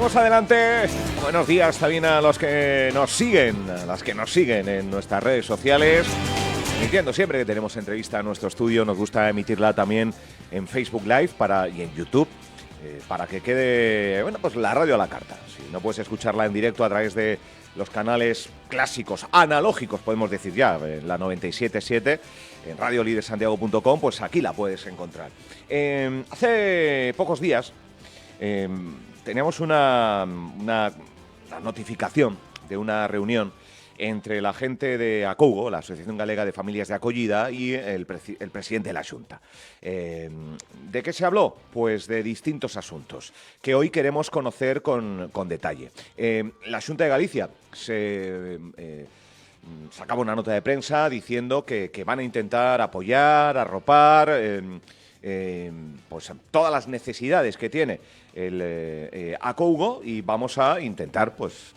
seguimos adelante. Buenos días también a los que nos siguen, a las que nos siguen en nuestras redes sociales. Entiendo siempre que tenemos entrevista en nuestro estudio, nos gusta emitirla también en Facebook Live y en YouTube, para que quede, bueno, pues la radio a la carta. Si no puedes escucharla en directo a través de los canales clásicos, analógicos, podemos decir ya, en la 97.7, en radiolidersantiago.com, pues aquí la puedes encontrar. Hace pocos días teníamos una notificación de una reunión entre la gente de Acougo, la Asociación Galega de Familias de Acollida, y el presidente de la Xunta. ¿De qué se habló? Pues de distintos asuntos que hoy queremos conocer con detalle. La Xunta de Galicia sacaba una nota de prensa diciendo que van a intentar apoyar, arropar pues todas las necesidades que tiene el Acougo, y vamos a intentar pues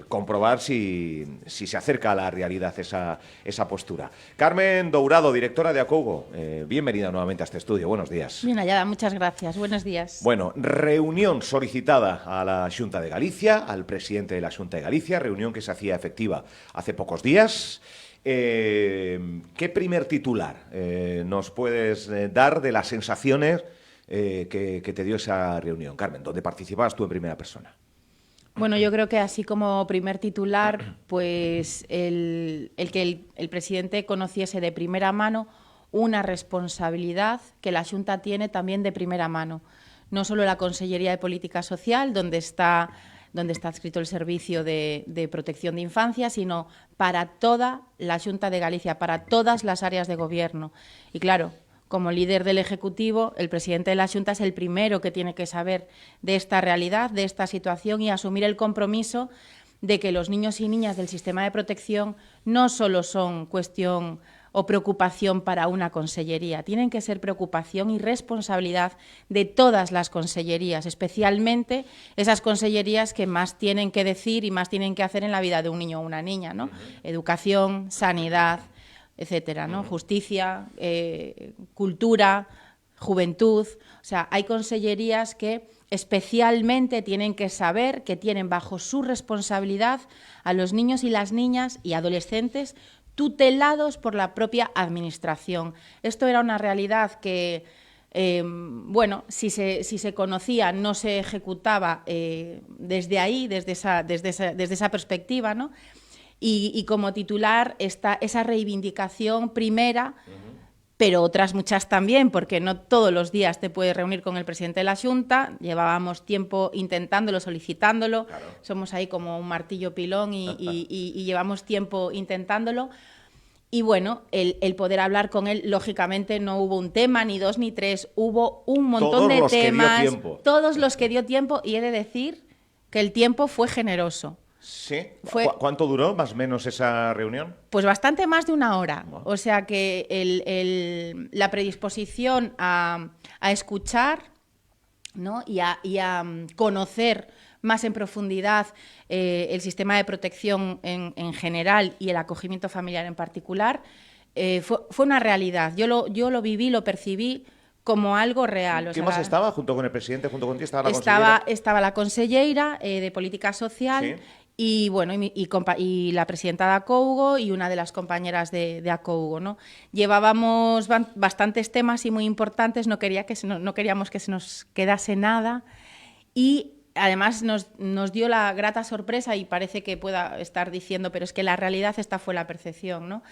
comprobar si se acerca a la realidad esa postura. Carmen Dourado, directora de Acougo, bienvenida nuevamente a este estudio. Buenos días. Bien hallada, muchas gracias. Buenos días. Bueno, reunión solicitada a la Xunta de Galicia, al presidente de la Xunta de Galicia, reunión que se hacía efectiva hace pocos días. ¿Qué primer titular nos puedes dar de las sensaciones que te dio esa reunión, Carmen, donde participabas tú en primera persona? Bueno, yo creo que así como primer titular, pues el que el presidente conociese de primera mano una responsabilidad que la Xunta tiene también de primera mano. No solo la Consellería de Política Social, donde está adscrito el Servicio de Protección de Infancia, sino para toda la Xunta de Galicia, para todas las áreas de gobierno. Y claro, como líder del Ejecutivo, el presidente de la Xunta es el primero que tiene que saber de esta realidad, de esta situación, y asumir el compromiso de que los niños y niñas del sistema de protección no solo son cuestión o preocupación para una consellería, tienen que ser preocupación y responsabilidad de todas las consellerías, especialmente esas consellerías que más tienen que decir y más tienen que hacer en la vida de un niño o una niña, ¿no? Educación, sanidad, etcétera, ¿no? Justicia, cultura, juventud. O sea, hay consellerías que especialmente tienen que saber que tienen bajo su responsabilidad a los niños y las niñas y adolescentes tutelados por la propia Administración. Esto era una realidad que, bueno, si se conocía, no se ejecutaba desde ahí, desde esa perspectiva, ¿no? Y como titular está esa reivindicación primera, pero otras muchas también, porque no todos los días te puedes reunir con el presidente de la Xunta. Llevábamos tiempo intentándolo, solicitándolo. Claro. Somos ahí como un martillo pilón y llevamos tiempo intentándolo. Y bueno, el poder hablar con él, lógicamente no hubo un tema, ni dos, ni tres, hubo un montón de temas. Todos los que dio tiempo, y he de decir que el tiempo fue generoso. ¿Sí? ¿Cuánto duró más o menos esa reunión? Pues bastante más de una hora. O sea que la predisposición a escuchar, ¿no? y a conocer más en profundidad el sistema de protección en general y el acogimiento familiar en particular, fue una realidad. Yo lo viví, lo percibí como algo real. ¿Quién más estaba? ¿Junto con el presidente, junto contigo, estaba la consellera? Estaba la consellera de Política Social. Sí. Y bueno, y la presidenta de Acougo y una de las compañeras de Acougo, ¿no? Llevábamos bastantes temas y muy importantes, no queríamos que se nos quedase nada, y además nos dio la grata sorpresa, y parece que pueda estar diciendo, pero es que la realidad esta fue la percepción, ¿no?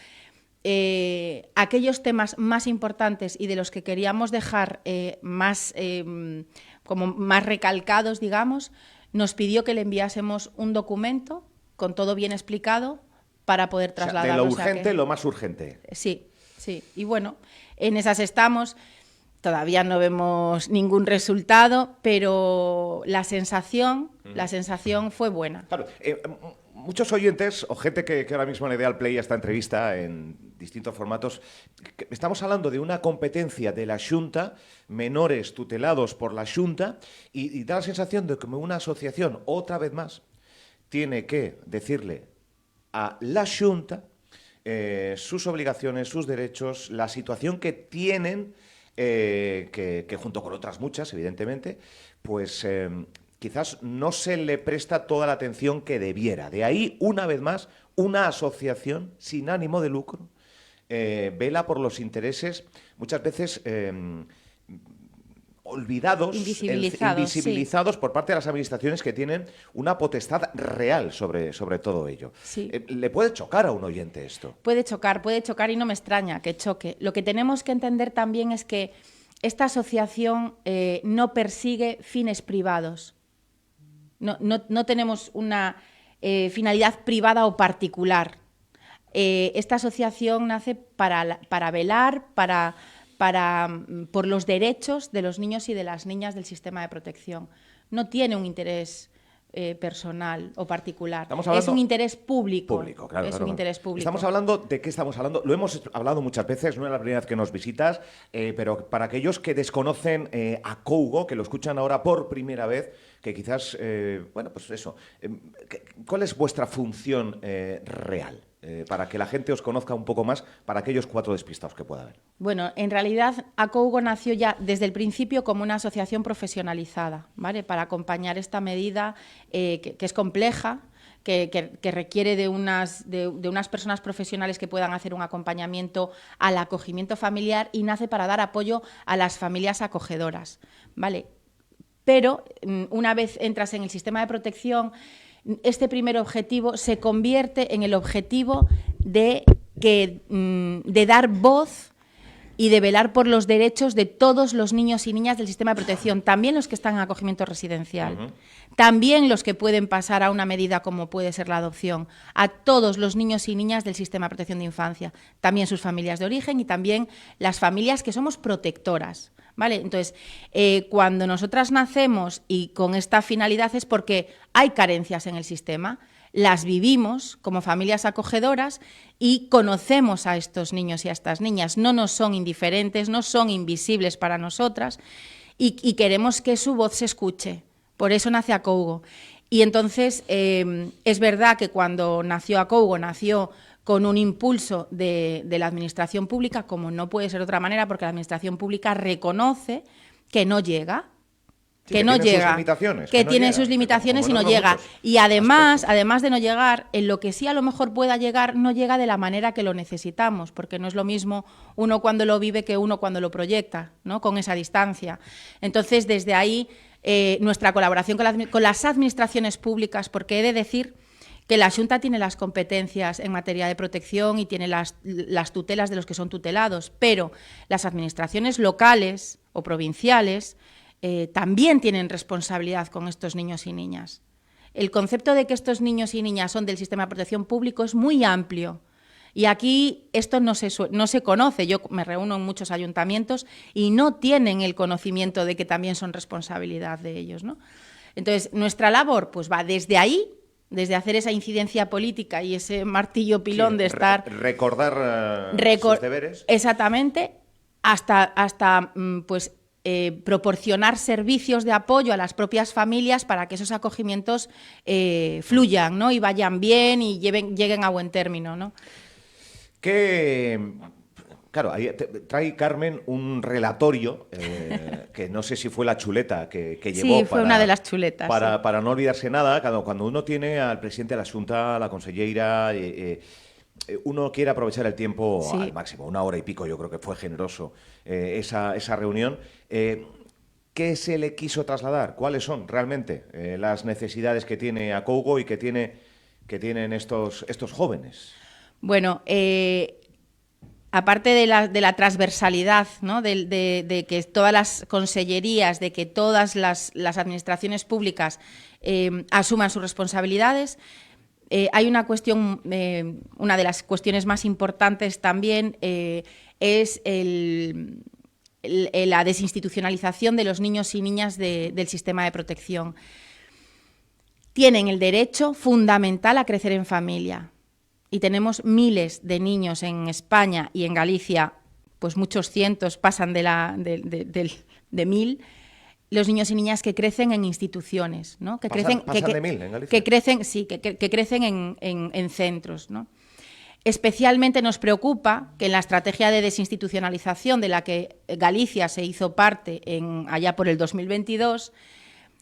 Aquellos temas más importantes y de los que queríamos dejar como más recalcados, digamos, nos pidió que le enviásemos un documento con todo bien explicado para poder trasladarlo. O sea, de lo urgente, lo más urgente. Sí. Y bueno, en esas estamos. Todavía no vemos ningún resultado, pero la sensación fue buena. Claro, muchos oyentes o gente que ahora mismo le dé al play a esta entrevista en distintos formatos, estamos hablando de una competencia de la Xunta, menores tutelados por la Xunta, y da la sensación de que una asociación, otra vez más, tiene que decirle a la Xunta sus obligaciones, sus derechos, la situación que tienen, que junto con otras muchas, evidentemente, pues quizás no se le presta toda la atención que debiera. De ahí, una vez más, una asociación sin ánimo de lucro vela por los intereses, muchas veces olvidados, invisibilizados sí, por parte de las administraciones que tienen una potestad real sobre todo ello. Sí. ¿Le puede chocar a un oyente esto? Puede chocar y no me extraña que choque. Lo que tenemos que entender también es que esta asociación no persigue fines privados. No tenemos una finalidad privada o particular. Esta asociación nace para velar por los derechos de los niños y de las niñas del sistema de protección. No tiene un interés personal o particular. Es un interés público. Un interés público. Estamos hablando de qué estamos hablando. Lo hemos hablado muchas veces, no es la primera vez que nos visitas, pero para aquellos que desconocen a Cougo, que lo escuchan ahora por primera vez, que quizás, pues eso, ¿cuál es vuestra función real? Para que la gente os conozca un poco más, para aquellos 4 despistados que pueda haber. Bueno, en realidad Acougo nació ya desde el principio como una asociación profesionalizada, ¿vale? Para acompañar esta medida que es compleja, que requiere de unas personas profesionales que puedan hacer un acompañamiento al acogimiento familiar y nace para dar apoyo a las familias acogedoras, ¿vale? Pero una vez entras en el sistema de protección, este primer objetivo se convierte en el objetivo de dar voz y de velar por los derechos de todos los niños y niñas del sistema de protección, también los que están en acogimiento residencial, también los que pueden pasar a una medida como puede ser la adopción, a todos los niños y niñas del sistema de protección de infancia, también sus familias de origen y también las familias que somos protectoras. ¿Vale? Entonces, cuando nosotras nacemos y con esta finalidad es porque hay carencias en el sistema, las vivimos como familias acogedoras y conocemos a estos niños y a estas niñas, no nos son indiferentes, no son invisibles para nosotras y queremos que su voz se escuche. Por eso nace Acougo. Y entonces, es verdad que cuando nació Acougo, nació con un impulso de la administración pública, como no puede ser de otra manera, porque la administración pública reconoce que no llega, que tiene sus limitaciones y no llega. Y además de no llegar, en lo que sí a lo mejor pueda llegar, no llega de la manera que lo necesitamos, porque no es lo mismo uno cuando lo vive que uno cuando lo proyecta, ¿no? Con esa distancia. Entonces, desde ahí, nuestra colaboración con las administraciones públicas, porque he de decir que la Xunta tiene las competencias en materia de protección y tiene las tutelas de los que son tutelados, pero las administraciones locales o provinciales también tienen responsabilidad con estos niños y niñas. El concepto de que estos niños y niñas son del sistema de protección público es muy amplio y aquí esto no se conoce. Yo me reúno en muchos ayuntamientos y no tienen el conocimiento de que también son responsabilidad de ellos, ¿no? Entonces, nuestra labor pues va desde ahí, desde hacer esa incidencia política y ese martillo pilón de estar... Recordar sus deberes. Exactamente, hasta proporcionar servicios de apoyo a las propias familias para que esos acogimientos fluyan, ¿no? Y vayan bien y lleguen a buen término, ¿no? Claro, ahí trae Carmen un relatorio, que no sé si fue la chuleta que llevó. Sí, fue una de las chuletas. Para no olvidarse nada, cuando uno tiene al presidente de la Xunta, a la conselleira, uno quiere aprovechar el tiempo al máximo, 1 hora y pico, yo creo que fue generoso esa reunión. ¿Qué se le quiso trasladar? ¿Cuáles son realmente las necesidades que tiene Acougo y que tienen estos jóvenes? Bueno, aparte de la transversalidad, ¿no? de que todas las consellerías, de que todas las administraciones públicas asuman sus responsabilidades, hay una cuestión, una de las cuestiones más importantes también es la desinstitucionalización de los niños y niñas del sistema de protección. Tienen el derecho fundamental a crecer en familia. Y tenemos miles de niños en España y en Galicia, pues muchos cientos, pasan de 1.000, los niños y niñas que crecen en instituciones, ¿no? ¿Pasan de 1.000 en Galicia? Que crecen en centros, ¿no? Especialmente nos preocupa que en la estrategia de desinstitucionalización de la que Galicia se hizo parte allá por el 2022,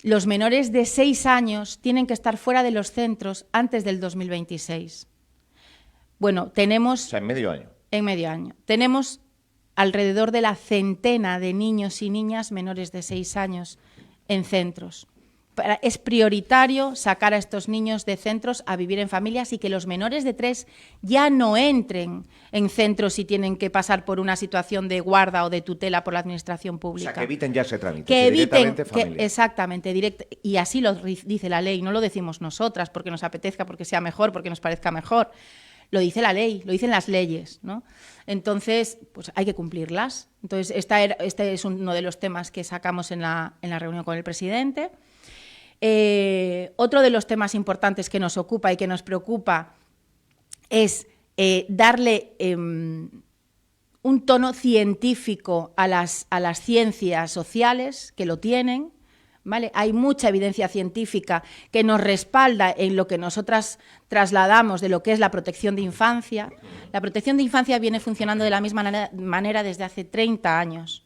los menores de 6 años tienen que estar fuera de los centros antes del 2026. Bueno, tenemos... O sea, en medio año. En medio año. Tenemos alrededor de la centena de niños y niñas menores de 6 años en centros. Es prioritario sacar a estos niños de centros a vivir en familias y que los menores de 3 ya no entren en centros y tienen que pasar por una situación de guarda o de tutela por la administración pública. O sea, que eviten ya ese trámite. Que eviten, familia. Exactamente, y así lo dice la ley, no lo decimos nosotras porque nos apetezca, porque sea mejor, porque nos parezca mejor. Lo dice la ley, lo dicen las leyes, ¿no? Entonces, pues hay que cumplirlas. Entonces, este es uno de los temas que sacamos en la reunión con el presidente. Otro de los temas importantes que nos ocupa y que nos preocupa es darle un tono científico a las ciencias sociales, que lo tienen, ¿vale? Hay mucha evidencia científica que nos respalda en lo que nosotras trasladamos de lo que es la protección de infancia. La protección de infancia viene funcionando de la misma manera desde hace 30 años.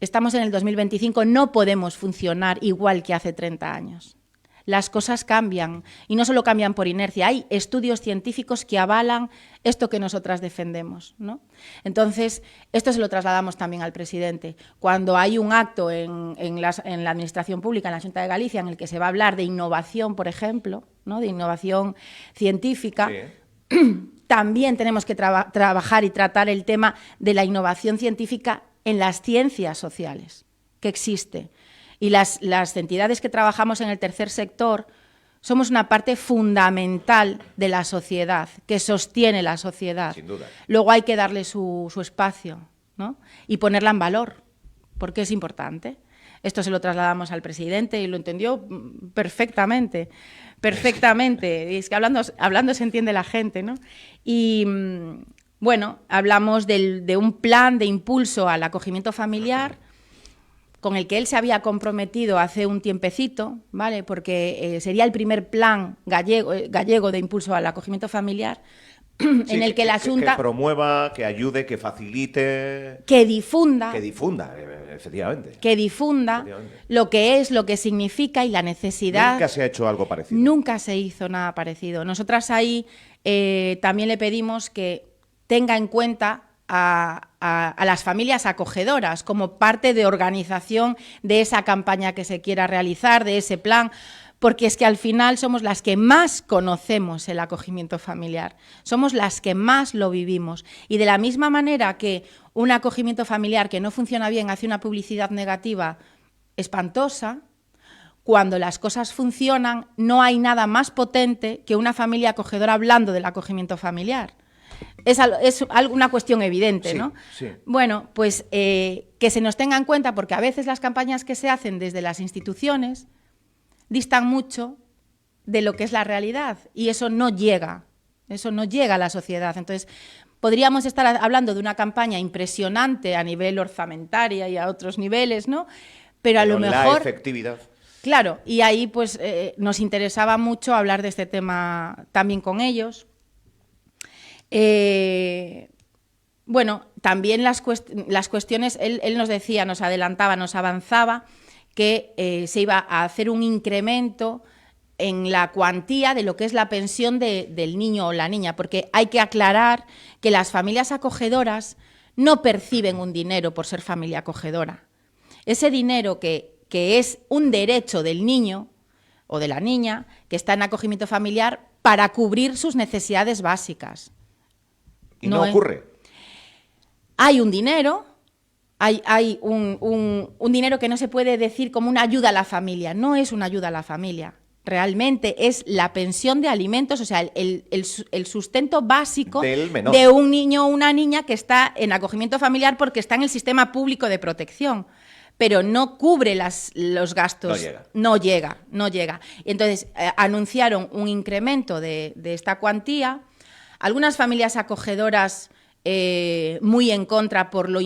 Estamos en el 2025, no podemos funcionar igual que hace 30 años. Las cosas cambian, y no solo cambian por inercia, hay estudios científicos que avalan esto que nosotras defendemos, ¿no? Entonces, esto se lo trasladamos también al presidente. Cuando hay un acto en la Administración Pública, en la Xunta de Galicia, en el que se va a hablar de innovación, por ejemplo, ¿no? De innovación científica, sí. También tenemos que trabajar y tratar el tema de la innovación científica en las ciencias sociales, que existe. Y las entidades que trabajamos en el tercer sector somos una parte fundamental de la sociedad, que sostiene la sociedad. Sin duda. Luego hay que darle su espacio, ¿no? Y ponerla en valor, porque es importante. Esto se lo trasladamos al presidente y lo entendió perfectamente, perfectamente. Y es que hablando se entiende la gente, ¿no? Y bueno, hablamos de un plan de impulso al acogimiento familiar con el que él se había comprometido hace un tiempecito, ¿vale? Porque sería el primer plan gallego de impulso al acogimiento familiar, sí, en el que la Xunta... Que promueva, que ayude, que facilite... Que difunda, efectivamente. Que difunda lo que es, lo que significa y la necesidad... Nunca se ha hecho algo parecido. Nunca se hizo nada parecido. Nosotras ahí también le pedimos que tenga en cuenta a las familias acogedoras como parte de organización de esa campaña que se quiera realizar, de ese plan, porque es que al final somos las que más conocemos el acogimiento familiar, somos las que más lo vivimos. Y de la misma manera que un acogimiento familiar que no funciona bien hace una publicidad negativa espantosa, cuando las cosas funcionan no hay nada más potente que una familia acogedora hablando del acogimiento familiar. Es una cuestión evidente, ¿no? Sí. Bueno, pues que se nos tenga en cuenta, porque a veces las campañas que se hacen desde las instituciones distan mucho de lo que es la realidad y eso no llega a la sociedad. Entonces, podríamos estar hablando de una campaña impresionante a nivel orzamentaria y a otros niveles, ¿no? Pero a lo mejor... la efectividad... Claro, y ahí pues nos interesaba mucho hablar de este tema también con ellos. Bueno, también las cuestiones, él nos decía, nos adelantaba, nos avanzaba que se iba a hacer un incremento en la cuantía de lo que es la pensión del niño o la niña, porque hay que aclarar que las familias acogedoras no perciben un dinero por ser familia acogedora. Ese dinero que es un derecho del niño o de la niña que está en acogimiento familiar para cubrir sus necesidades básicas. ¿Y no ocurre? Hay un dinero, hay un dinero que no se puede decir como una ayuda a la familia, no es una ayuda a la familia, realmente es la pensión de alimentos, o sea, el sustento básico de un niño o una niña que está en acogimiento familiar porque está en el sistema público de protección, pero no cubre los gastos, no llega. Entonces, anunciaron un incremento de esta cuantía. Algunas familias acogedoras muy en contra por lo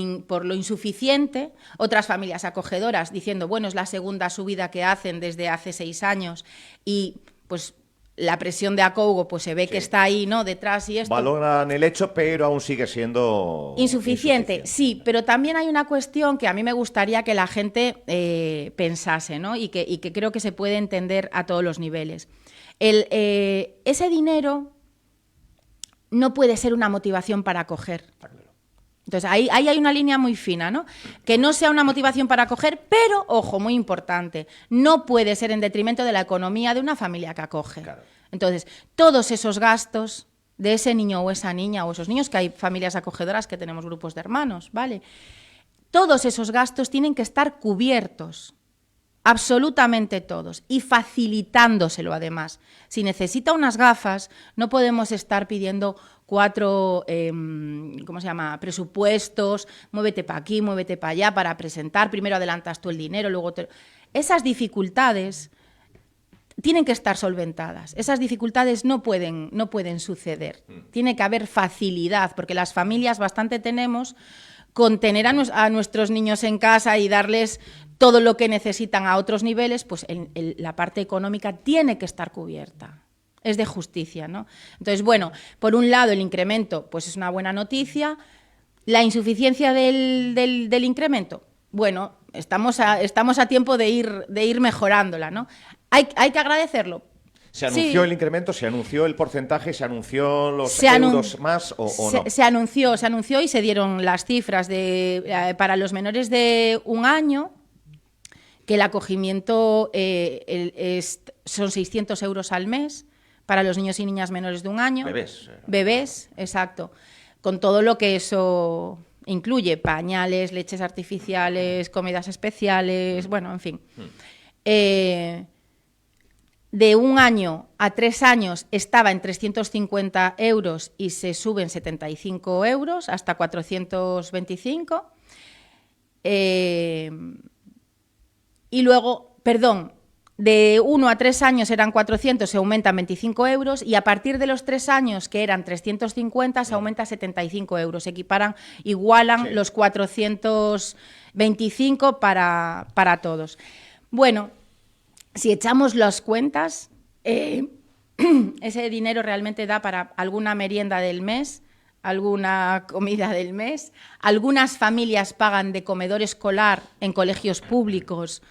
insuficiente, otras familias acogedoras diciendo, bueno, es la segunda subida que hacen desde hace 6 años y pues la presión de acougo pues se ve que está ahí, ¿no?, detrás y esto. Valoran el hecho, pero aún sigue siendo insuficiente. Sí, pero también hay una cuestión que a mí me gustaría que la gente pensase, ¿no?, y que creo que se puede entender a todos los niveles. Ese dinero no puede ser una motivación para acoger. Entonces, ahí hay una línea muy fina, ¿no? Que no sea una motivación para acoger, pero, ojo, muy importante, no puede ser en detrimento de la economía de una familia que acoge. Claro. Entonces, todos esos gastos de ese niño o esa niña o esos niños, que hay familias acogedoras que tenemos grupos de hermanos, ¿vale? Todos esos gastos tienen que estar cubiertos, absolutamente todos, y facilitándoselo además. Si necesita unas gafas, no podemos estar pidiendo 4 presupuestos, muévete para aquí, muévete para allá, para presentar, primero adelantas tú el dinero, luego Esas dificultades tienen que estar solventadas, esas dificultades no pueden suceder, tiene que haber facilidad, porque las familias bastante tenemos con tener a nuestros niños en casa y darles todo lo que necesitan a otros niveles, pues la parte económica tiene que estar cubierta. Es de justicia, ¿no? Entonces, bueno, por un lado el incremento pues es una buena noticia. La insuficiencia del incremento, bueno, estamos a tiempo de ir mejorándola, ¿no? Hay que agradecerlo. ¿Se anunció el incremento? ¿Se anunció el porcentaje? ¿Se anunció los euros más o no? Se anunció y se dieron las cifras para los menores de 1 año, que el acogimiento son 600 euros al mes, para los niños y niñas menores de 1 año. Bebés. Bebés, exacto. Con todo lo que eso incluye, pañales, leches artificiales, comidas especiales, bueno, en fin. De 1 año a 3 años estaba en 350 euros y se suben 75 euros hasta 425. Y luego, de 1 a 3 años eran 400, se aumentan 25 euros y a partir de los 3 años, que eran 350, se aumenta 75 euros. Se igualan los 425 para todos. Bueno, si echamos las cuentas, ese dinero realmente da para alguna merienda del mes, alguna comida del mes. Algunas familias pagan de comedor escolar en colegios públicos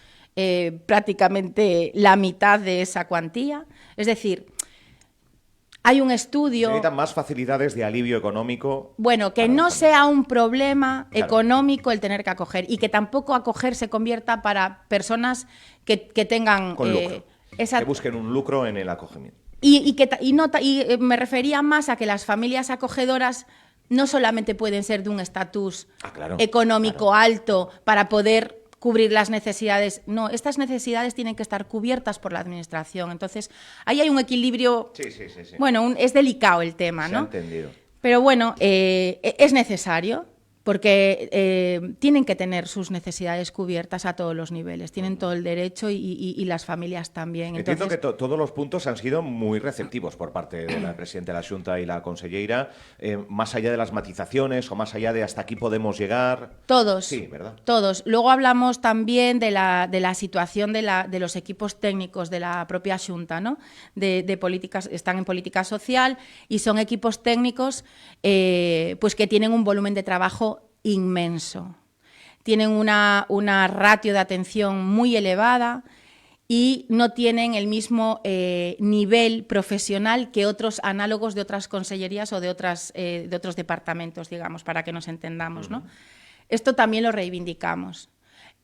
prácticamente la mitad de esa cuantía. Es decir, hay un estudio... Se necesitan más facilidades de alivio económico. Bueno, que no sea un problema económico el tener que acoger y que tampoco acoger se convierta para personas que tengan... Con lucro. Que busquen un lucro en el acogimiento. Y me refería más a que las familias acogedoras no solamente pueden ser de un estatus económico alto para poder cubrir las necesidades. No, estas necesidades tienen que estar cubiertas por la Administración. Entonces, ahí hay un equilibrio... Sí. Bueno, es delicado el tema, ¿no? Se ha entendido. Pero bueno, es necesario, porque tienen que tener sus necesidades cubiertas a todos los niveles. Tienen todo el derecho y las familias también. Entiendo que todos los puntos han sido muy receptivos por parte de la presidenta de la Xunta y la conselleira, más allá de las matizaciones o más allá de hasta aquí podemos llegar. Todos. Sí, ¿verdad? Todos. Luego hablamos también de la situación de los equipos técnicos de la propia Xunta, ¿no? De políticas, están en política social y son equipos técnicos pues que tienen un volumen de trabajo inmenso. Tienen una ratio de atención muy elevada y no tienen el mismo nivel profesional que otros análogos de otras consellerías o de otros departamentos, digamos, para que nos entendamos, ¿no? Esto también lo reivindicamos.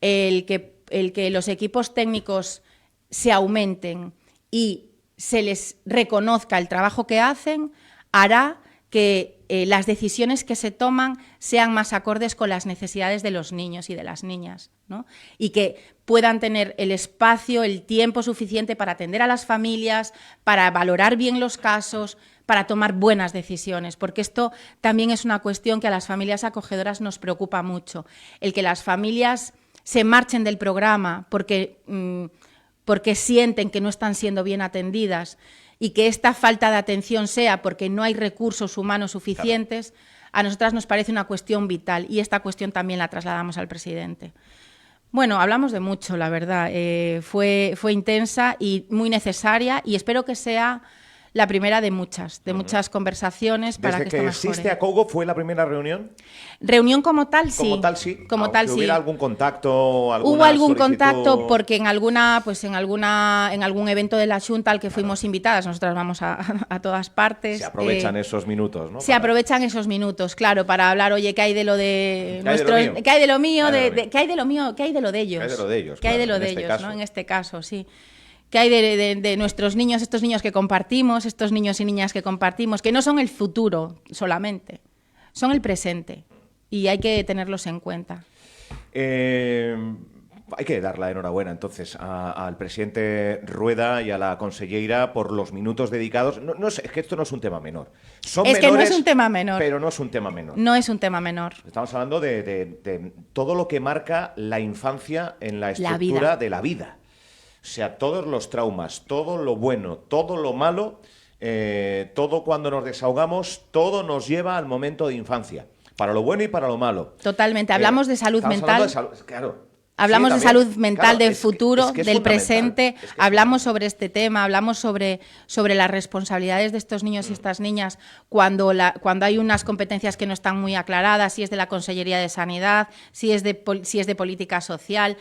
El que los equipos técnicos se aumenten y se les reconozca el trabajo que hacen hará que las decisiones que se toman sean más acordes con las necesidades de los niños y de las niñas, ¿no? Y que puedan tener el espacio, el tiempo suficiente para atender a las familias, para valorar bien los casos, para tomar buenas decisiones, porque esto también es una cuestión que a las familias acogedoras nos preocupa mucho. El que las familias se marchen del programa porque sienten que no están siendo bien atendidas y que esta falta de atención sea porque no hay recursos humanos suficientes, a nosotras nos parece una cuestión vital y esta cuestión también la trasladamos al presidente. Bueno, hablamos de mucho, la verdad. Fue intensa y muy necesaria, y espero que sea la primera de muchas conversaciones para que esto mejore. ¿Desde que existe Acougo fue la primera reunión? Reunión como tal, sí. Como tal, sí. Como tal, sí. ¿Hubiera algún contacto, alguna Hubo algún solicitud? contacto porque en algún evento de la Xunta al que fuimos invitadas, nosotras vamos a todas partes. Se aprovechan esos minutos, ¿no? Aprovechan esos minutos, claro, para hablar, oye, ¿qué hay de lo de nuestros, qué hay de lo mío, qué hay de lo mío, qué hay de lo de ellos? ¿Qué hay de lo de ellos? ¿Qué hay de lo de ellos, ¿no? En este caso, sí. ¿Qué hay de nuestros niños, estos niños que compartimos, estos niños y niñas que compartimos, que no son el futuro solamente, son el presente, y hay que tenerlos en cuenta? Hay que dar la enhorabuena entonces al presidente Rueda y a la consellera por los minutos dedicados. No, es que esto no es un tema menor. Son es menores, que no es un tema menor. Pero no es un tema menor. No es un tema menor. Estamos hablando de todo lo que marca la infancia en la estructura de la vida. O sea, todos los traumas, todo lo bueno, todo lo malo, todo cuando nos desahogamos, todo nos lleva al momento de infancia. Para lo bueno y para lo malo. Totalmente. Hablamos de salud mental. Claro. Hablamos de salud mental, del futuro, que es del presente. Hablamos sobre este tema, hablamos sobre las responsabilidades de estos niños y estas niñas cuando hay unas competencias que no están muy aclaradas, si es de la Consellería de Sanidad, si es de política social,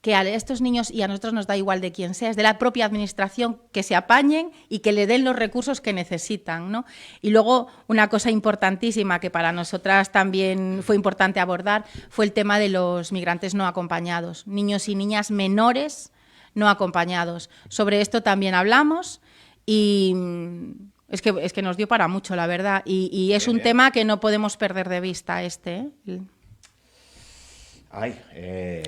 que a estos niños, y a nosotros nos da igual de quién sea, es de la propia administración, que se apañen y que le den los recursos que necesitan, ¿no? Y luego una cosa importantísima que para nosotras también fue importante abordar fue el tema de los migrantes no acompañados, niños y niñas menores no acompañados. Sobre esto también hablamos y es que nos dio para mucho, la verdad, y es un tema que no podemos perder de vista Ay,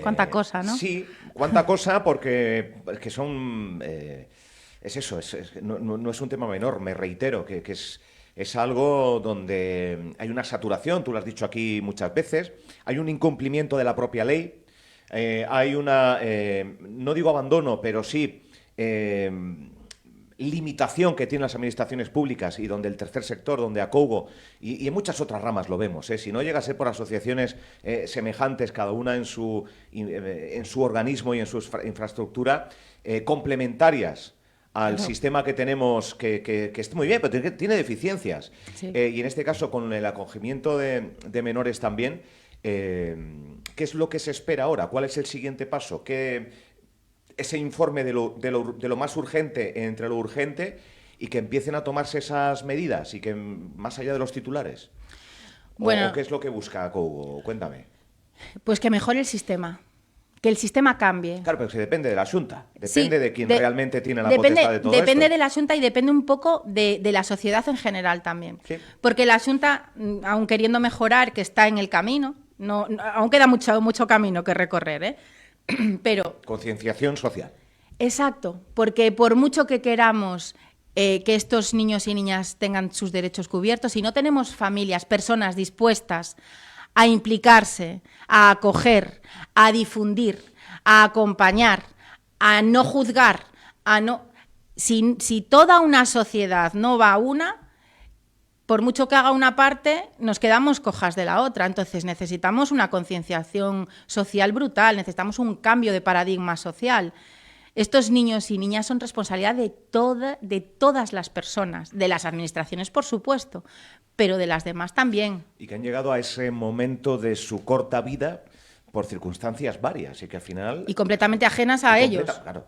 cuánta cosa, ¿no? Sí, cuánta cosa, porque son... es eso, no es un tema menor, me reitero, que es algo donde hay una saturación, tú lo has dicho aquí muchas veces, hay un incumplimiento de la propia ley, hay una, no digo abandono, pero sí... limitación que tienen las administraciones públicas y donde el tercer sector, donde Acougo y en muchas otras ramas lo vemos, si no llega a ser por asociaciones semejantes, cada una en su organismo y en su infraestructura, complementarias al sistema que tenemos, que está muy bien, pero tiene deficiencias. Sí. Y en este caso, con el acogimiento de menores también, ¿qué es lo que se espera ahora? ¿Cuál es el siguiente paso? Ese informe de lo más urgente entre lo urgente y que empiecen a tomarse esas medidas y que más allá de los titulares. Bueno, ¿o qué es lo que busca Acougo? Cuéntame. Pues que mejore el sistema, que el sistema cambie. Claro, pero se depende de la Xunta, depende de quien realmente tiene la potestad de todo esto. Depende de la Xunta y depende un poco de la sociedad en general también. Sí. Porque la Xunta, aun queriendo mejorar, que está en el camino, aún queda mucho camino que recorrer, pero concienciación social. Exacto, porque por mucho que queramos que estos niños y niñas tengan sus derechos cubiertos, si no tenemos familias, personas dispuestas a implicarse, a acoger, a difundir, a acompañar, a no juzgar, si toda una sociedad no va a una, por mucho que haga una parte, nos quedamos cojas de la otra. Entonces necesitamos una concienciación social brutal, necesitamos un cambio de paradigma social. Estos niños y niñas son responsabilidad de todas las personas, de las administraciones, por supuesto, pero de las demás también. Y que han llegado a ese momento de su corta vida por circunstancias varias y que al final... Y completamente ajenas a ellos. Claro.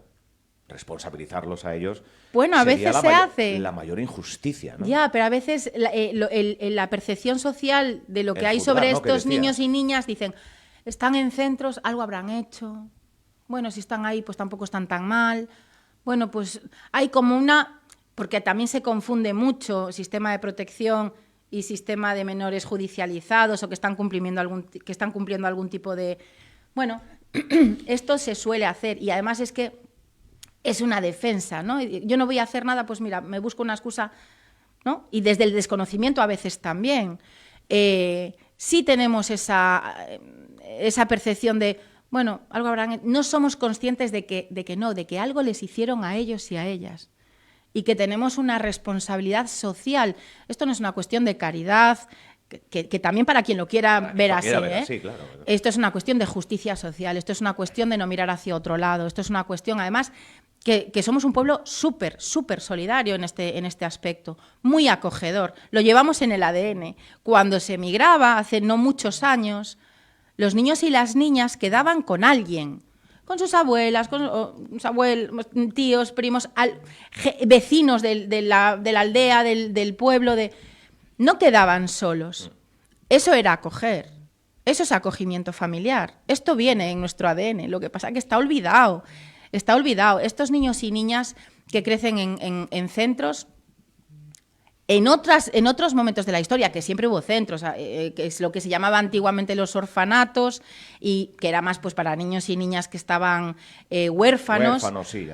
Responsabilizarlos a ellos. Bueno, a veces se hace la mayor injusticia, ¿no? Ya, pero a veces la percepción social de lo que hay sobre estos niños y niñas, dicen, están en centros, algo habrán hecho. Bueno, si están ahí, pues tampoco están tan mal. Bueno, pues hay como porque también se confunde mucho sistema de protección y sistema de menores judicializados o que están cumpliendo algún tipo de... Bueno, esto se suele hacer y además es que es una defensa, ¿no? Yo no voy a hacer nada, pues mira, me busco una excusa, ¿no? Y desde el desconocimiento a veces también. Sí tenemos esa percepción de, bueno, algo habrán... No somos conscientes de que algo les hicieron a ellos y a ellas. Y que tenemos una responsabilidad social. Esto no es una cuestión de caridad, que también para quien lo quiera ver así, sí, claro. Esto es una cuestión de justicia social, esto es una cuestión de no mirar hacia otro lado, esto es una cuestión, además, que somos un pueblo súper solidario en este aspecto, muy acogedor. Lo llevamos en el ADN. Cuando se emigraba, hace no muchos años, los niños y las niñas quedaban con alguien, con sus abuelas, con sus abuelos, tíos, primos, vecinos de la aldea, del pueblo. No quedaban solos. Eso era acoger. Eso es acogimiento familiar. Esto viene en nuestro ADN. Lo que pasa es que está olvidado. Está olvidado. Estos niños y niñas que crecen en centros, en otros momentos de la historia, que siempre hubo centros, que es lo que se llamaba antiguamente los orfanatos, y que era más pues para niños y niñas que estaban huérfanos. Huérfanos, sí.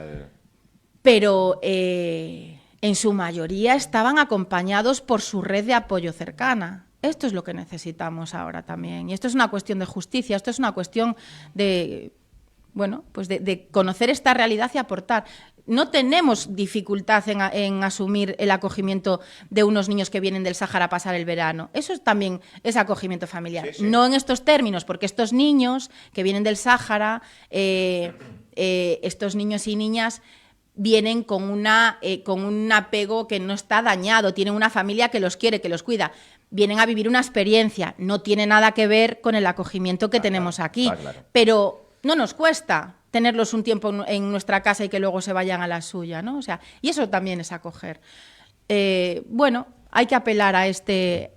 Pero en su mayoría estaban acompañados por su red de apoyo cercana. Esto es lo que necesitamos ahora también. Y esto es una cuestión de justicia, esto es una cuestión de... Bueno, pues de conocer esta realidad y aportar. No tenemos dificultad en asumir el acogimiento de unos niños que vienen del Sáhara a pasar el verano. Eso también es acogimiento familiar. Sí. No en estos términos, porque estos niños que vienen del Sáhara, estos niños y niñas vienen con un apego que no está dañado, tienen una familia que los quiere, que los cuida. Vienen a vivir una experiencia. No tiene nada que ver con el acogimiento que tenemos aquí. Claro. Pero no nos cuesta tenerlos un tiempo en nuestra casa y que luego se vayan a la suya, ¿no? O sea, y eso también es acoger. Bueno, hay que apelar a este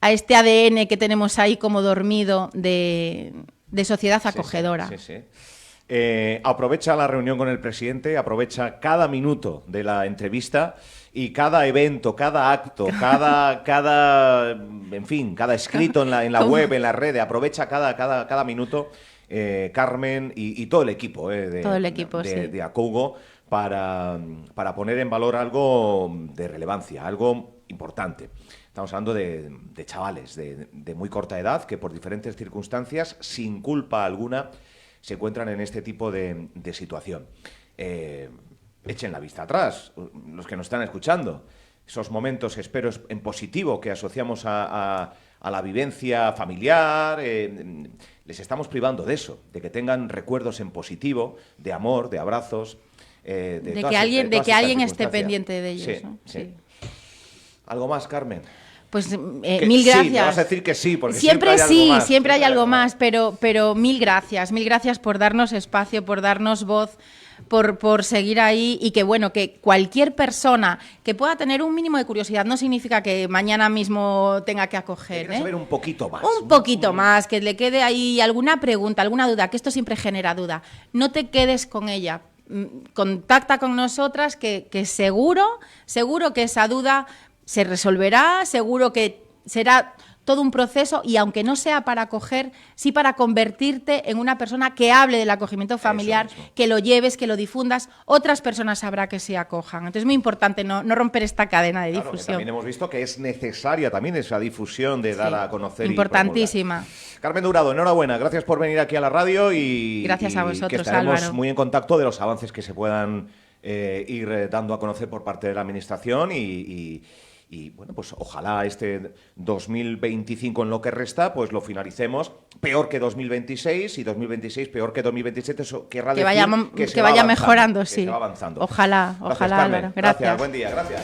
ADN que tenemos ahí como dormido de sociedad acogedora. Sí. Aprovecha la reunión con el presidente, aprovecha cada minuto de la entrevista y cada evento, cada acto, cada escrito en la web, en la red, aprovecha cada minuto. Carmen y todo el equipo, de Acougo para poner en valor algo de relevancia, algo importante. Estamos hablando de chavales de muy corta edad que por diferentes circunstancias, sin culpa alguna, se encuentran en este tipo de situación. Echen la vista atrás, los que nos están escuchando. Esos momentos, espero, en positivo que asociamos a la vivencia familiar, les estamos privando de eso, de que tengan recuerdos en positivo, de amor, de abrazos, de que alguien esté pendiente de ellos. Sí, ¿no? Sí. ¿Algo más, Carmen? Pues mil gracias. Sí, me vas a decir que sí, porque siempre hay algo más, pero mil gracias por darnos espacio, por darnos voz, por seguir ahí y que cualquier persona que pueda tener un mínimo de curiosidad no significa que mañana mismo tenga que acoger. Quiero saber un poquito más. Un poquito más, que le quede ahí alguna pregunta, alguna duda, que esto siempre genera duda. No te quedes con ella. Contacta con nosotras que seguro que esa duda se resolverá, seguro que será todo un proceso y aunque no sea para acoger, sí para convertirte en una persona que hable del acogimiento familiar, que lo lleves, que lo difundas, otras personas sabrá que se acojan. Entonces es muy importante no romper esta cadena de difusión. También hemos visto que es necesaria también esa difusión de dar a conocer. Importantísima. Carmen Dourado, enhorabuena, gracias por venir aquí a la radio y gracias a vosotros, que estaremos Álvaro. Muy en contacto de los avances que se puedan ir dando a conocer por parte de la Administración y bueno, pues ojalá este 2025 en lo que resta, pues lo finalicemos peor que 2026 y 2026 peor que 2027. Eso querrá decir que vaya mejorando, sí. Que se va avanzando. Ojalá, gracias, Álvaro. Gracias, buen día, gracias.